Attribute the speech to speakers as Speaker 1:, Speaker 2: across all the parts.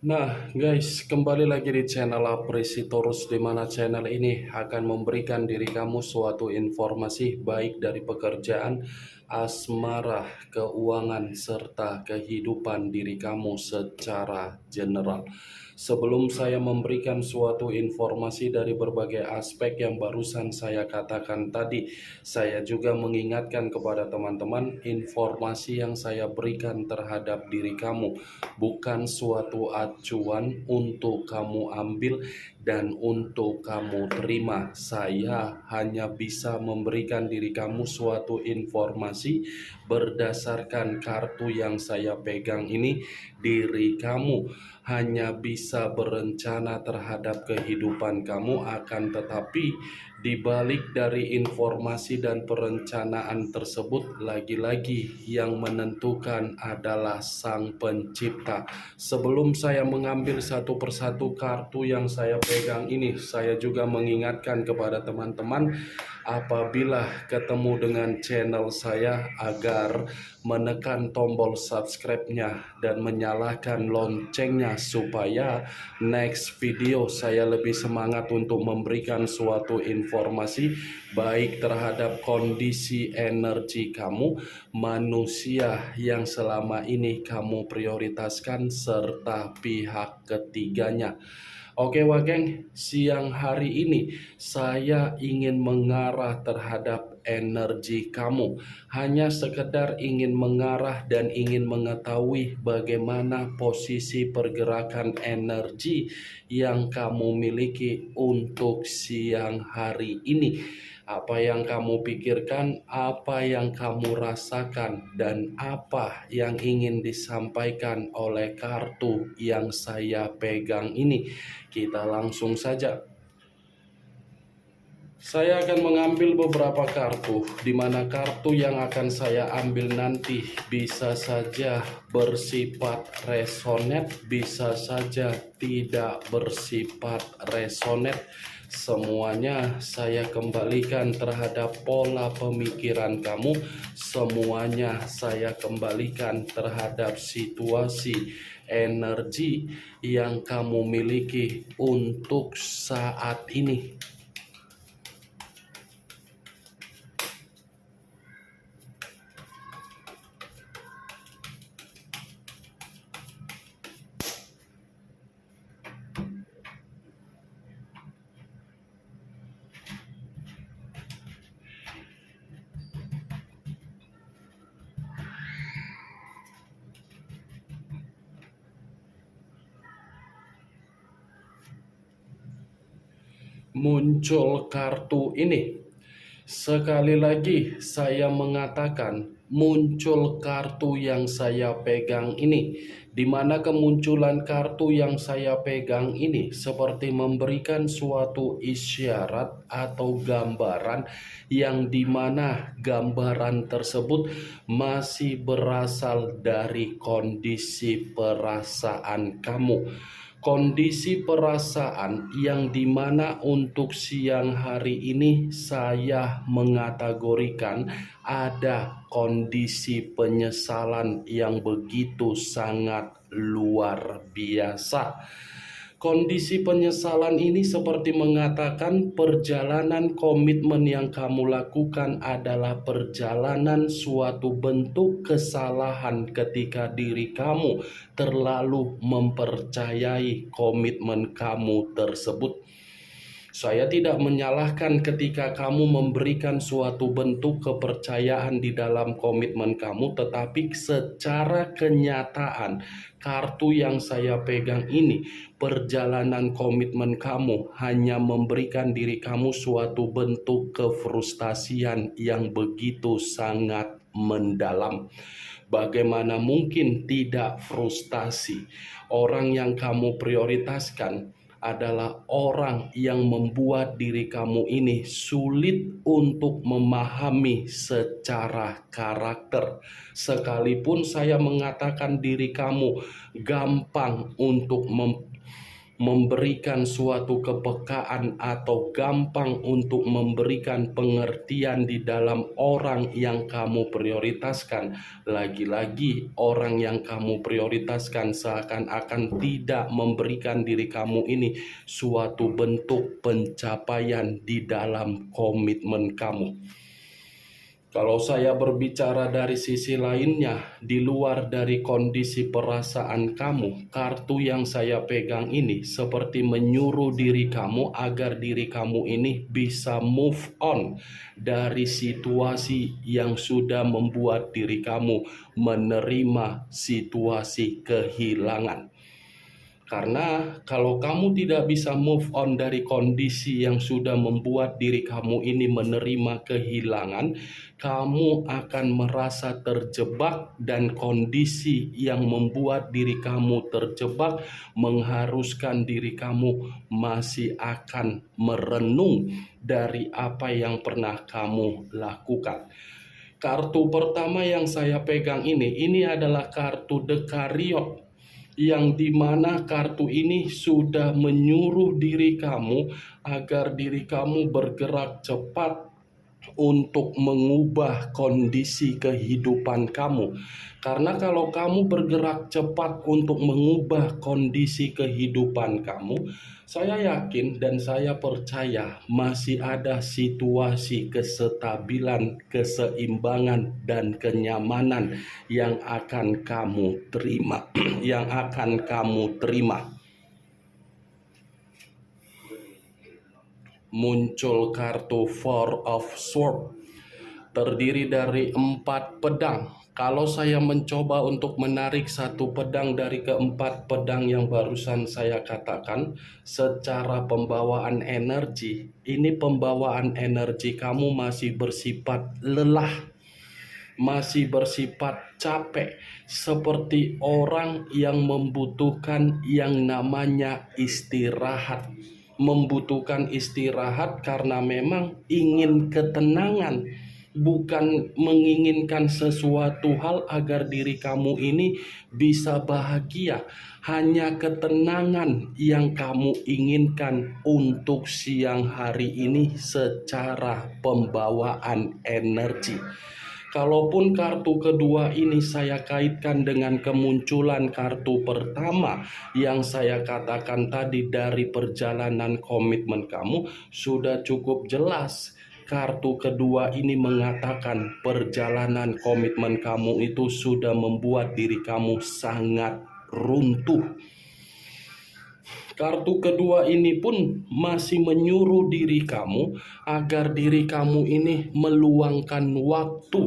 Speaker 1: Nah guys, kembali lagi di channel Apresitorus, di mana channel ini akan memberikan diri kamu suatu informasi baik dari pekerjaan, asmara, keuangan, serta kehidupan diri kamu secara general. Sebelum saya memberikan suatu informasi dari berbagai aspek yang barusan saya katakan tadi, saya juga mengingatkan kepada teman-teman, informasi yang saya berikan terhadap diri kamu bukan suatu acuan untuk kamu ambil dan untuk kamu terima. Saya hanya bisa memberikan diri kamu suatu informasi berdasarkan kartu yang saya pegang ini. Diri kamu hanya bisa berencana terhadap kehidupan kamu, akan tetapi di balik dari informasi dan perencanaan tersebut, lagi-lagi yang menentukan adalah Sang Pencipta. Sebelum saya mengambil satu persatu kartu yang saya pegang ini, saya juga mengingatkan kepada teman-teman, apabila ketemu dengan channel saya, agar menekan tombol subscribe-nya dan menyalakan loncengnya, supaya next video saya lebih semangat untuk memberikan suatu informasi baik terhadap kondisi energi kamu, manusia yang selama ini kamu prioritaskan, serta pihak ketiganya. Oke Wageng, siang hari ini saya ingin mengarah terhadap energi kamu. Hanya sekedar ingin mengarah dan ingin mengetahui bagaimana posisi pergerakan energi yang kamu miliki untuk siang hari ini. Apa yang kamu pikirkan, apa yang kamu rasakan, dan apa yang ingin disampaikan oleh kartu yang saya pegang ini. Kita langsung saja. Saya akan mengambil beberapa kartu, di mana kartu yang akan saya ambil nanti bisa saja bersifat resonet, bisa saja tidak bersifat resonet. Semuanya saya kembalikan terhadap pola pemikiran kamu, semuanya saya kembalikan terhadap situasi energi yang kamu miliki untuk saat ini. Muncul kartu ini. Sekali lagi saya mengatakan, muncul kartu yang saya pegang ini, di mana kemunculan kartu yang saya pegang ini seperti memberikan suatu isyarat atau gambaran, yang dimana gambaran tersebut masih berasal dari kondisi perasaan kamu. Kondisi perasaan yang dimana untuk siang hari ini saya mengategorikan ada kondisi penyesalan yang begitu sangat luar biasa. Kondisi penyesalan ini seperti mengatakan perjalanan komitmen yang kamu lakukan adalah perjalanan suatu bentuk kesalahan ketika diri kamu terlalu mempercayai komitmen kamu tersebut. Saya tidak menyalahkan ketika kamu memberikan suatu bentuk kepercayaan di dalam komitmen kamu, tetapi secara kenyataan kartu yang saya pegang ini, perjalanan komitmen kamu hanya memberikan diri kamu suatu bentuk kefrustasian yang begitu sangat mendalam. Bagaimana mungkin tidak frustasi? Orang yang kamu prioritaskan adalah orang yang membuat diri kamu ini sulit untuk memahami secara karakter. Sekalipun saya mengatakan diri kamu gampang untuk memberikan suatu kepekaan atau gampang untuk memberikan pengertian di dalam orang yang kamu prioritaskan. Lagi-lagi orang yang kamu prioritaskan seakan-akan tidak memberikan diri kamu ini suatu bentuk pencapaian di dalam komitmen kamu. Kalau saya berbicara dari sisi lainnya, di luar dari kondisi perasaan kamu, kartu yang saya pegang ini seperti menyuruh diri kamu agar diri kamu ini bisa move on dari situasi yang sudah membuat diri kamu menerima situasi kehilangan. Karena kalau kamu tidak bisa move on dari kondisi yang sudah membuat diri kamu ini menerima kehilangan, kamu akan merasa terjebak, dan kondisi yang membuat diri kamu terjebak mengharuskan diri kamu masih akan merenung dari apa yang pernah kamu lakukan. Kartu pertama yang saya pegang ini adalah kartu The Chariot, yang dimana kartu ini sudah menyuruh diri kamu agar diri kamu bergerak cepat untuk mengubah kondisi kehidupan kamu. Karena kalau kamu bergerak cepat untuk mengubah kondisi kehidupan kamu, saya yakin dan saya percaya masih ada situasi kestabilan, keseimbangan, dan kenyamanan yang akan kamu terima, yang akan kamu terima. Muncul kartu Four of Swords, terdiri dari 4 pedang. Kalau saya mencoba untuk menarik satu pedang dari keempat pedang yang barusan saya katakan, secara pembawaan energi, ini pembawaan energi kamu masih bersifat lelah, masih bersifat capek, seperti orang yang membutuhkan yang namanya istirahat. Membutuhkan istirahat karena memang ingin ketenangan, bukan menginginkan sesuatu hal agar diri kamu ini bisa bahagia. Hanya ketenangan yang kamu inginkan untuk siang hari ini secara pembawaan energi. Kalaupun kartu kedua ini saya kaitkan dengan kemunculan kartu pertama yang saya katakan tadi dari perjalanan komitmen kamu, sudah cukup jelas. Kartu kedua ini mengatakan perjalanan komitmen kamu itu sudah membuat diri kamu sangat runtuh. Kartu kedua ini pun masih menyuruh diri kamu agar diri kamu ini meluangkan waktu,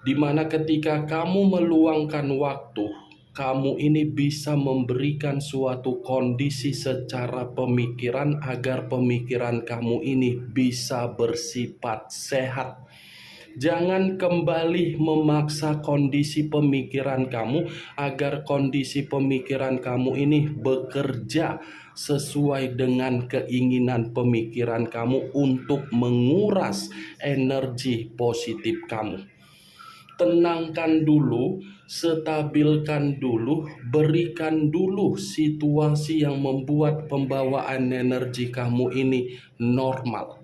Speaker 1: di mana ketika kamu meluangkan waktu, kamu ini bisa memberikan suatu kondisi secara pemikiran agar pemikiran kamu ini bisa bersifat sehat. Jangan kembali memaksa kondisi pemikiran kamu agar kondisi pemikiran kamu ini bekerja sesuai dengan keinginan pemikiran kamu untuk menguras energi positif kamu. Tenangkan dulu, stabilkan dulu, berikan dulu situasi yang membuat pembawaan energi kamu ini normal.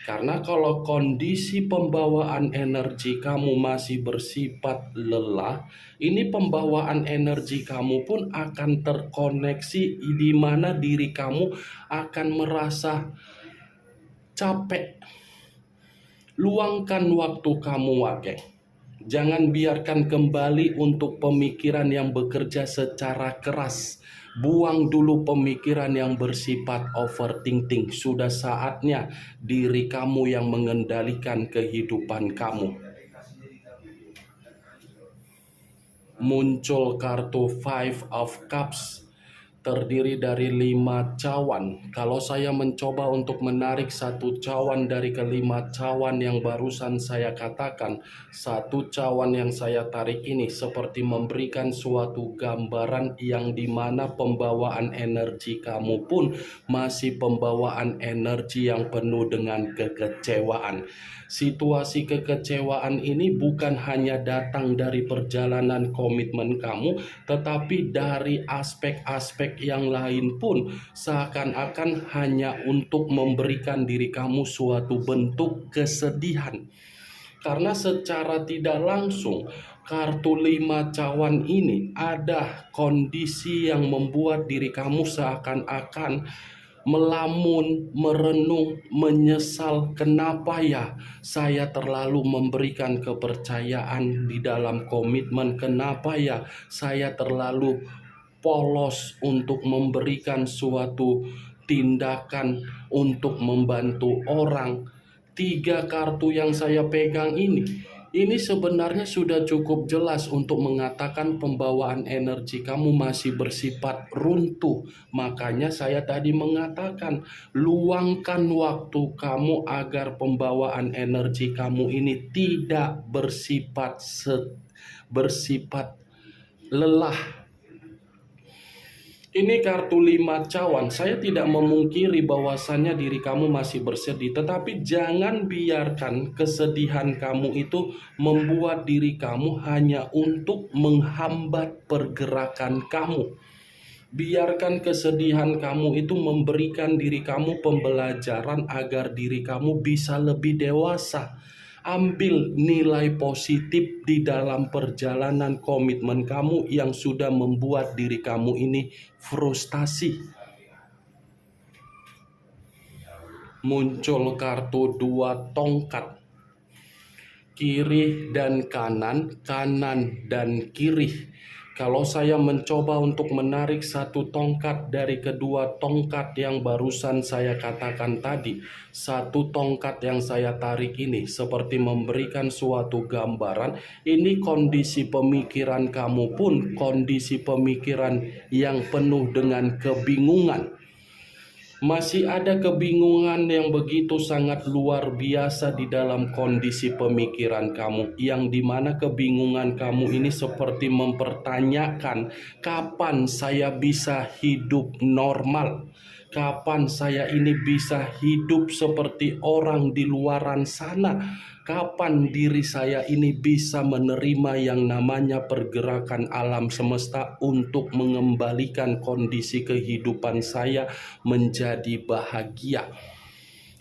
Speaker 1: Karena kalau kondisi pembawaan energi kamu masih bersifat lelah, ini pembawaan energi kamu pun akan terkoneksi di mana diri kamu akan merasa capek. Luangkan waktu kamu, wage. Jangan biarkan kembali untuk pemikiran yang bekerja secara keras. Buang dulu pemikiran yang bersifat overthinking. Sudah saatnya diri kamu yang mengendalikan kehidupan kamu. Muncul kartu Five of Cups, terdiri dari 5 cawan. Kalau saya mencoba untuk menarik satu cawan dari kelima cawan yang barusan saya katakan, satu cawan yang saya tarik ini seperti memberikan suatu gambaran yang dimana pembawaan energi kamu pun masih pembawaan energi yang penuh dengan kekecewaan. Situasi kekecewaan ini bukan hanya datang dari perjalanan komitmen kamu, tetapi dari aspek-aspek aspek yang lain pun seakan-akan hanya untuk memberikan diri kamu suatu bentuk kesedihan. Karena secara tidak langsung kartu 5 cawan ini ada kondisi yang membuat diri kamu seakan-akan melamun, merenung, menyesal. Kenapa ya saya terlalu memberikan kepercayaan di dalam komitmen? Kenapa ya saya terlalu polos untuk memberikan suatu tindakan untuk membantu orang? 3 kartu yang saya pegang ini sebenarnya sudah cukup jelas untuk mengatakan pembawaan energi kamu masih bersifat runtuh. Makanya saya tadi mengatakan, luangkan waktu kamu agar pembawaan energi kamu ini tidak bersifat lelah. Ini kartu 5 cawan. Saya tidak memungkiri bahwasannya diri kamu masih bersedih, tetapi jangan biarkan kesedihan kamu itu membuat diri kamu hanya untuk menghambat pergerakan kamu. Biarkan kesedihan kamu itu memberikan diri kamu pembelajaran agar diri kamu bisa lebih dewasa. Ambil nilai positif di dalam perjalanan komitmen kamu yang sudah membuat diri kamu ini frustasi. Muncul kartu 2 tongkat. Kiri dan kanan, kanan dan kiri. Kalau saya mencoba untuk menarik satu tongkat dari kedua tongkat yang barusan saya katakan tadi, satu tongkat yang saya tarik ini seperti memberikan suatu gambaran. Ini kondisi pemikiran kamu pun kondisi pemikiran yang penuh dengan kebingungan. Masih ada kebingungan yang begitu sangat luar biasa di dalam kondisi pemikiran kamu, yang dimana kebingungan kamu ini seperti mempertanyakan, kapan saya bisa hidup normal? Kapan saya ini bisa hidup seperti orang di luaran sana? Kapan diri saya ini bisa menerima yang namanya pergerakan alam semesta untuk mengembalikan kondisi kehidupan saya menjadi bahagia?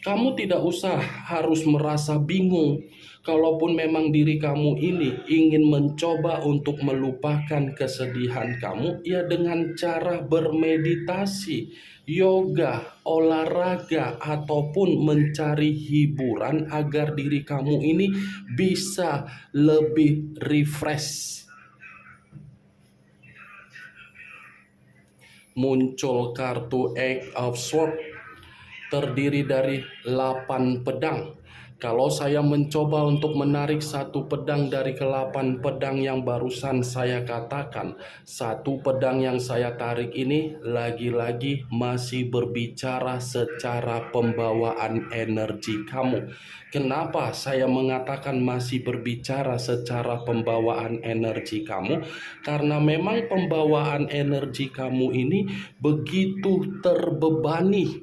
Speaker 1: Kamu tidak usah harus merasa bingung. Kalaupun memang diri kamu ini ingin mencoba untuk melupakan kesedihan kamu, ya dengan cara bermeditasi, yoga, olahraga, ataupun mencari hiburan agar diri kamu ini bisa lebih refresh. Muncul kartu Eight of Swords, terdiri dari 8 pedang. Kalau saya mencoba untuk menarik satu pedang dari ke-8 pedang yang barusan saya katakan, satu pedang yang saya tarik ini lagi-lagi masih berbicara secara pembawaan energi kamu. Kenapa saya mengatakan masih berbicara secara pembawaan energi kamu? Karena memang pembawaan energi kamu ini begitu terbebani,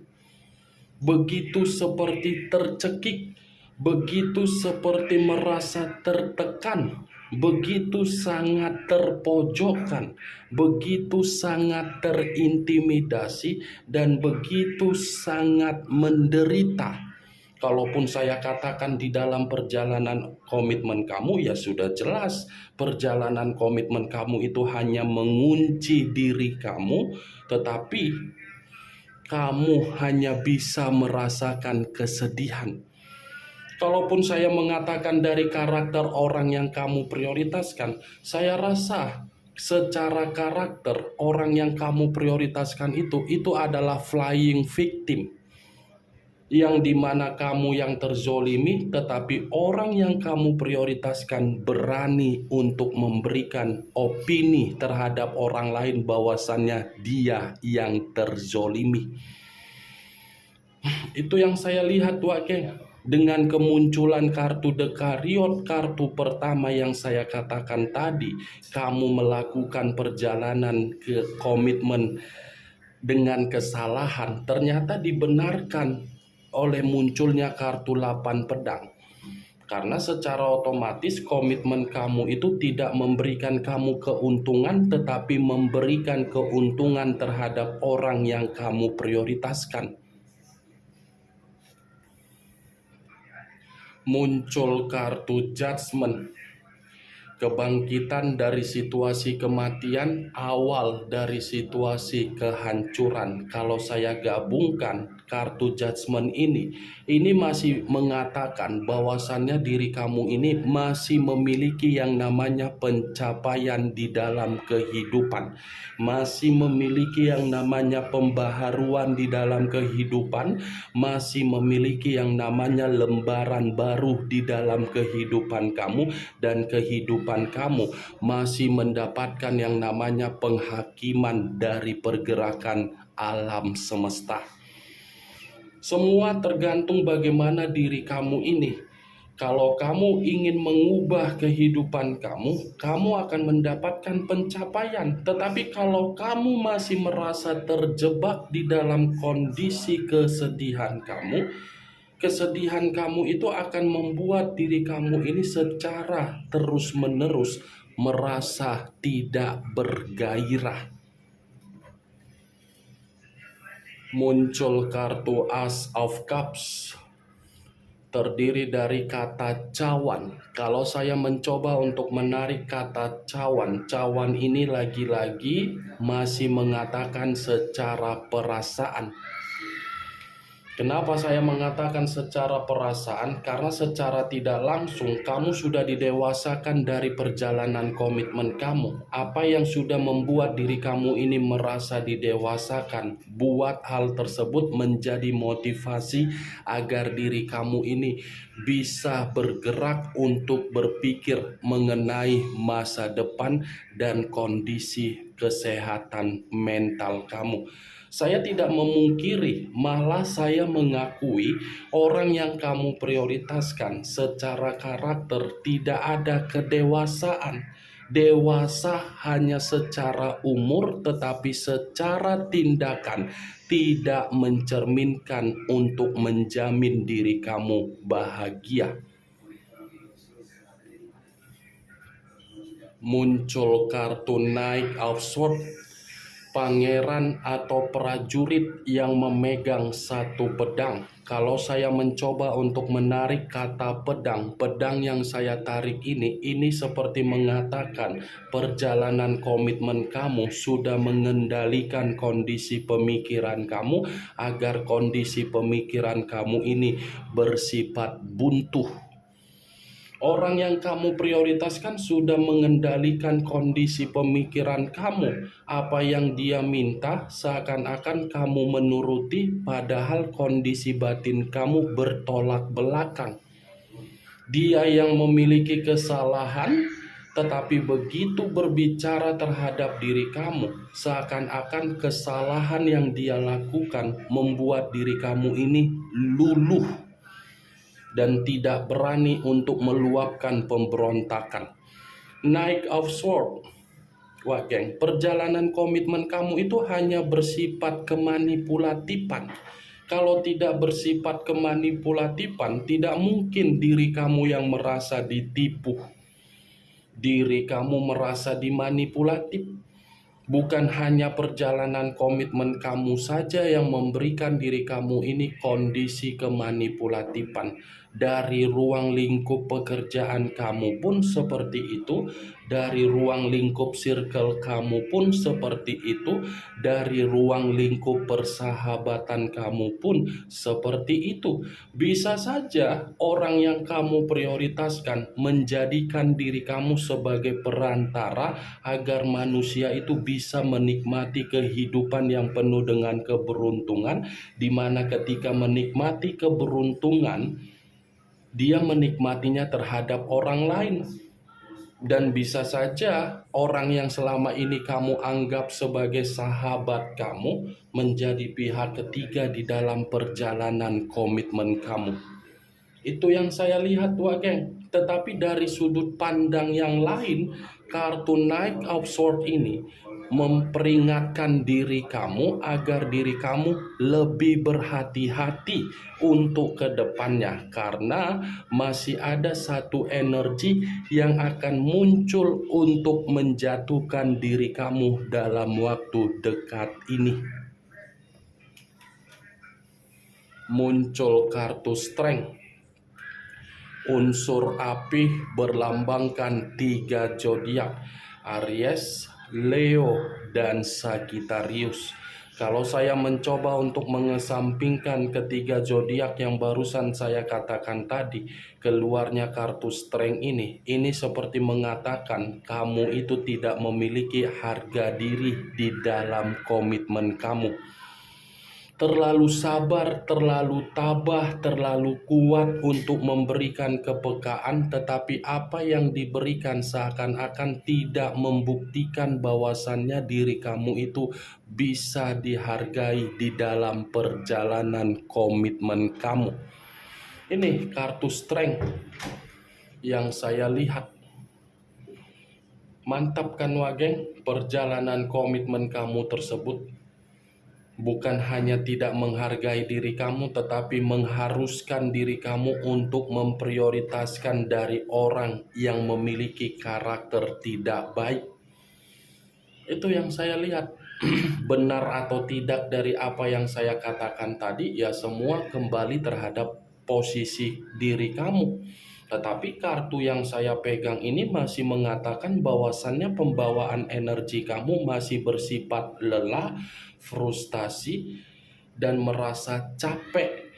Speaker 1: begitu seperti tercekik, begitu seperti merasa tertekan, begitu sangat terpojokkan, begitu sangat terintimidasi, dan begitu sangat menderita. Kalaupun saya katakan di dalam perjalanan komitmen kamu, ya sudah jelas perjalanan komitmen kamu itu hanya mengunci diri kamu, tetapi kamu hanya bisa merasakan kesedihan. Kalaupun saya mengatakan dari karakter orang yang kamu prioritaskan, saya rasa secara karakter orang yang kamu prioritaskan itu adalah flying victim, yang dimana kamu yang terzolimi, tetapi orang yang kamu prioritaskan berani untuk memberikan opini terhadap orang lain bahwasannya dia yang terzolimi. Itu yang saya lihat, Wake. Dengan kemunculan kartu The Chariot, kartu pertama yang saya katakan tadi, kamu melakukan perjalanan ke komitmen dengan kesalahan, ternyata dibenarkan oleh munculnya kartu 8 pedang. Karena secara otomatis komitmen kamu itu tidak memberikan kamu keuntungan, tetapi memberikan keuntungan terhadap orang yang kamu prioritaskan. Muncul kartu judgment. Kebangkitan dari situasi kematian, awal dari situasi kehancuran. Kalau saya gabungkan kartu judgment ini masih mengatakan bahwasannya diri kamu ini masih memiliki yang namanya pencapaian di dalam kehidupan, masih memiliki yang namanya pembaharuan di dalam kehidupan, masih memiliki yang namanya lembaran baru di dalam kehidupan kamu, dan kehidupan kamu masih mendapatkan yang namanya penghakiman dari pergerakan alam semesta. Semua tergantung bagaimana diri kamu ini. Kalau kamu ingin mengubah kehidupan kamu, kamu akan mendapatkan pencapaian. Tetapi kalau kamu masih merasa terjebak di dalam kondisi kesedihan kamu itu akan membuat diri kamu ini secara terus-menerus merasa tidak bergairah. Muncul kartu Ace of Cups, terdiri dari kata cawan. Kalau saya mencoba untuk menarik kata cawan, cawan ini lagi-lagi masih mengatakan secara perasaan. Kenapa saya mengatakan secara perasaan? Karena secara tidak langsung kamu sudah didewasakan dari perjalanan komitmen kamu. Apa yang sudah membuat diri kamu ini merasa didewasakan? Buat hal tersebut menjadi motivasi agar diri kamu ini bisa bergerak untuk berpikir mengenai masa depan dan kondisi kesehatan mental kamu. Saya tidak memungkiri, malah saya mengakui orang yang kamu prioritaskan secara karakter tidak ada kedewasaan. Dewasa hanya secara umur, tetapi secara tindakan tidak mencerminkan untuk menjamin diri kamu bahagia. Muncul kartu Knight of Swords, pangeran atau prajurit yang memegang satu pedang. Kalau saya mencoba untuk menarik kata pedang yang saya tarik ini seperti mengatakan perjalanan komitmen kamu sudah mengendalikan kondisi pemikiran kamu agar kondisi pemikiran kamu ini bersifat buntu. Orang yang kamu prioritaskan sudah mengendalikan kondisi pemikiran kamu. Apa yang dia minta seakan-akan kamu menuruti, padahal kondisi batin kamu bertolak belakang. Dia yang memiliki kesalahan, tetapi begitu berbicara terhadap diri kamu, seakan-akan kesalahan yang dia lakukan membuat diri kamu ini luluh dan tidak berani untuk meluapkan pemberontakan. Knight of Swords. Wah geng, perjalanan komitmen kamu itu hanya bersifat kemanipulatifan. Kalau tidak bersifat kemanipulatifan, tidak mungkin diri kamu yang merasa ditipu. Diri kamu merasa dimanipulatif. Bukan hanya perjalanan komitmen kamu saja yang memberikan diri kamu ini kondisi kemanipulatifan. Dari ruang lingkup pekerjaan kamu pun seperti itu, dari ruang lingkup circle kamu pun seperti itu, dari ruang lingkup persahabatan kamu pun seperti itu. Bisa saja orang yang kamu prioritaskan menjadikan diri kamu sebagai perantara agar manusia itu bisa menikmati kehidupan yang penuh dengan keberuntungan, di mana ketika menikmati keberuntungan dia menikmatinya terhadap orang lain. Dan bisa saja orang yang selama ini kamu anggap sebagai sahabat kamu menjadi pihak ketiga di dalam perjalanan komitmen kamu. Itu yang saya lihat, geng. Tetapi dari sudut pandang yang lain, kartu Knight of Swords ini memperingatkan diri kamu agar diri kamu lebih berhati-hati untuk kedepannya, karena masih ada satu energi yang akan muncul untuk menjatuhkan diri kamu dalam waktu dekat ini. Muncul kartu Strength, unsur api berlambangkan 3 zodiak, Aries, Leo, dan Sagittarius. Kalau saya mencoba untuk mengesampingkan ketiga zodiak yang barusan saya katakan tadi, keluarnya kartu Strength ini seperti mengatakan kamu itu tidak memiliki harga diri di dalam komitmen kamu. Terlalu sabar, terlalu tabah, terlalu kuat untuk memberikan kepekaan, tetapi apa yang diberikan seakan-akan tidak membuktikan bahwasannya diri kamu itu bisa dihargai di dalam perjalanan komitmen kamu. Ini kartu Strength yang saya lihat. Mantap kan Wageng, perjalanan komitmen kamu tersebut bukan hanya tidak menghargai diri kamu, tetapi mengharuskan diri kamu untuk memprioritaskan dari orang yang memiliki karakter tidak baik. Itu yang saya lihat. Benar atau tidak dari apa yang saya katakan tadi, ya semua kembali terhadap posisi diri kamu. Tetapi kartu yang saya pegang ini masih mengatakan bahwasannya pembawaan energi kamu masih bersifat lelah, frustasi, dan merasa capek.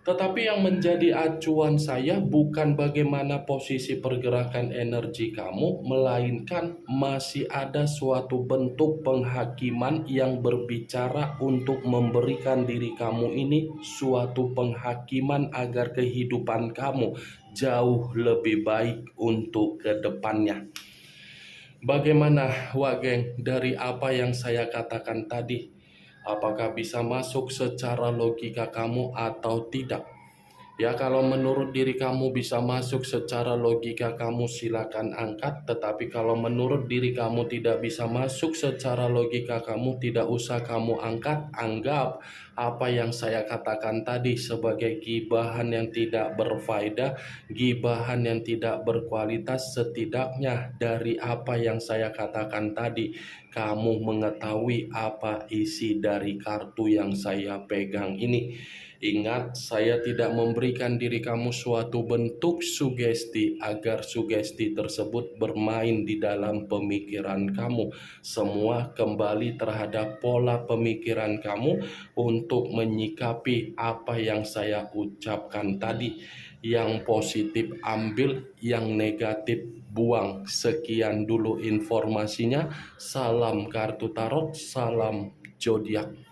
Speaker 1: Tetapi yang menjadi acuan saya bukan bagaimana posisi pergerakan energi kamu, melainkan masih ada suatu bentuk penghakiman yang berbicara untuk memberikan diri kamu ini suatu penghakiman agar kehidupan kamu jauh lebih baik untuk kedepannya. Bagaimana Wageng dari apa yang saya katakan tadi? Apakah bisa masuk secara logika kamu atau tidak? Ya, kalau menurut diri kamu bisa masuk secara logika kamu silakan angkat. Tetapi kalau menurut diri kamu tidak bisa masuk secara logika kamu, tidak usah kamu angkat. Anggap apa yang saya katakan tadi sebagai gibahan yang tidak berfaedah, gibahan yang tidak berkualitas. Setidaknya dari apa yang saya katakan tadi, kamu mengetahui apa isi dari kartu yang saya pegang ini. Ingat, saya tidak memberikan diri kamu suatu bentuk sugesti agar sugesti tersebut bermain di dalam pemikiran kamu. Semua kembali terhadap pola pemikiran kamu untuk menyikapi apa yang saya ucapkan tadi. Yang positif ambil, yang negatif buang. Sekian dulu informasinya. Salam kartu tarot, salam zodiak.